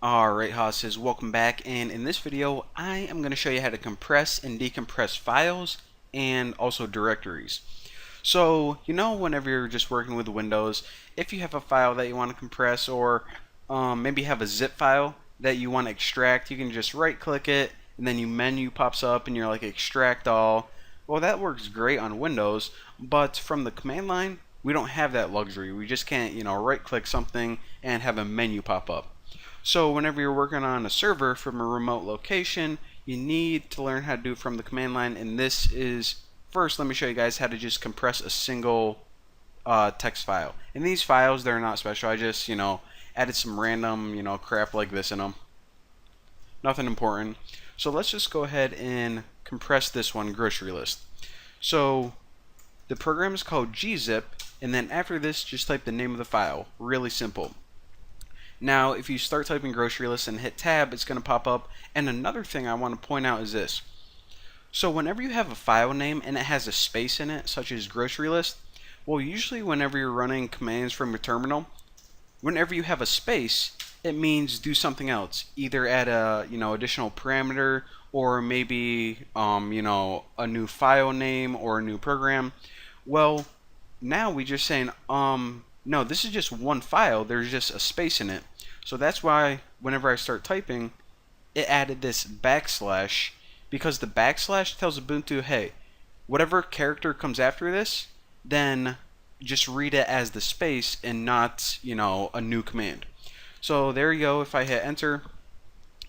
Alright, Hosses, welcome back, and in this video I am going to show you how to compress and decompress files and also directories. So, whenever you're just working with Windows, if you have a file that you want to compress or maybe have a zip file that you want to extract, you can just right click it and then your menu pops up and you're like extract all. Well, that works great on Windows, but from the command line, we don't have that luxury. We just can't, right click something and have a menu pop up. So whenever you're working on a server from a remote location, you need to learn how to do it from the command line. And this is, first let me show you guys how to just compress a single text file. And these files, they're not special. I just, added some random, crap like this in them. Nothing important. So let's just go ahead and compress this one, grocery list. So the program is called gzip, and then after this, just type the name of the file. Really simple. Now, if you start typing grocery list and hit tab, it's going to pop up. And another thing I want to point out is this. So whenever you have a file name and it has a space in it, such as grocery list, well, usually whenever you're running commands from your terminal, whenever you have a space, it means do something else. Either add a, additional parameter, or maybe, a new file name or a new program. Well, now we just saying, no, this is just one file. There's just a space in it. So that's why whenever I start typing, it added this backslash, because the backslash tells Ubuntu, hey, whatever character comes after this, then just read it as the space and not, a new command. So there you go. If I hit enter,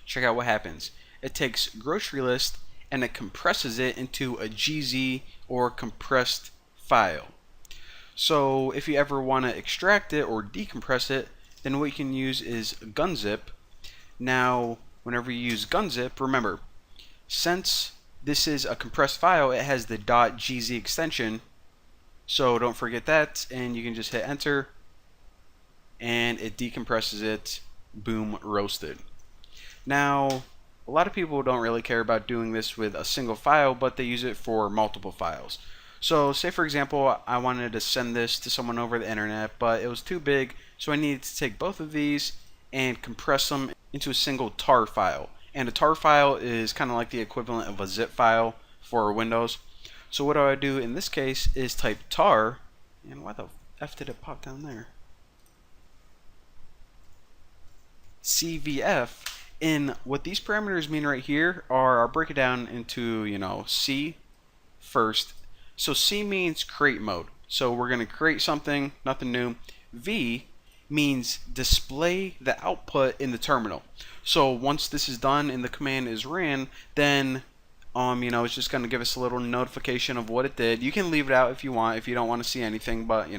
check out what happens. It takes grocery list and it compresses it into a GZ or compressed file. So if you ever want to extract it or decompress it, then what you can use is gunzip. Now, whenever you use gunzip, remember, since this is a compressed file, it has the .gz extension, so don't forget that, and you can just hit enter, and it decompresses it. Boom, roasted. Now, a lot of people don't really care about doing this with a single file, but they use it for multiple files. So say for example, I wanted to send this to someone over the internet, but it was too big, so I needed to take both of these and compress them into a single tar file. And a tar file is kind of like the equivalent of a zip file for Windows. So what I do in this case is type tar, and why the F did it pop down there? CVF. And what these parameters mean right here are, I'll break it down into, C first. So C means create mode. So we're going to create something, nothing new. V means display the output in the terminal. So once this is done and the command is ran, then it's just going to give us a little notification of what it did. You can leave it out if you want, if you don't want to see anything, but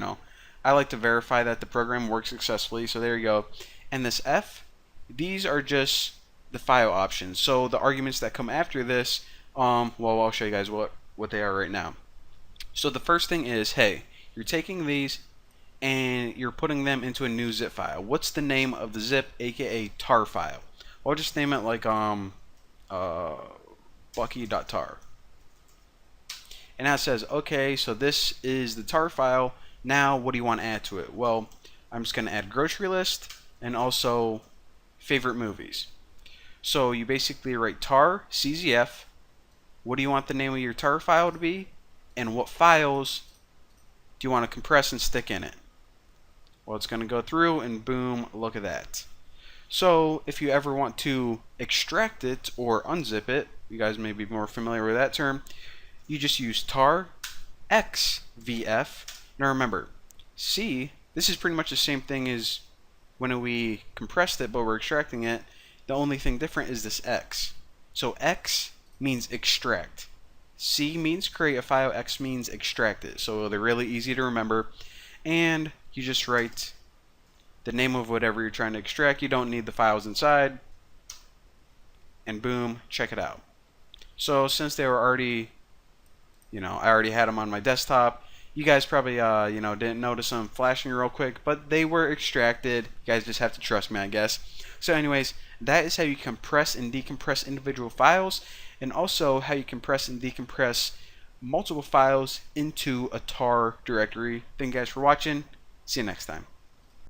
I like to verify that the program works successfully. So there you go. And this F, these are just the file options. So the arguments that come after this, well, I'll show you guys what they are right now. So the first thing is, hey, you're taking these and you're putting them into a new zip file. What's the name of the zip, aka tar file? I'll just name it like Bucky.tar. And now it says, okay, so this is the tar file. Now what do you want to add to it? Well, I'm just going to add grocery list and also favorite movies. So you basically write tar, CZF. What do you want the name of your tar file to be? And what files do you want to compress and stick in it? Well, it's going to go through and boom, look at that. So if you ever want to extract it or unzip it, you guys may be more familiar with that term, you just use tar xvf. Now remember, C, this is pretty much the same thing as when we compressed it but we're extracting it. The only thing different is this X. So X means extract. C means create a file, X means extract it. So they're really easy to remember. And you just write the name of whatever you're trying to extract. You don't need the files inside. And boom, check it out. So since they were already, I already had them on my desktop, you guys probably, didn't notice them flashing real quick, but they were extracted. You guys just have to trust me, I guess. So anyways, that is how you compress and decompress individual files, and also how you compress and decompress multiple files into a tar directory. Thank you guys for watching. See you next time.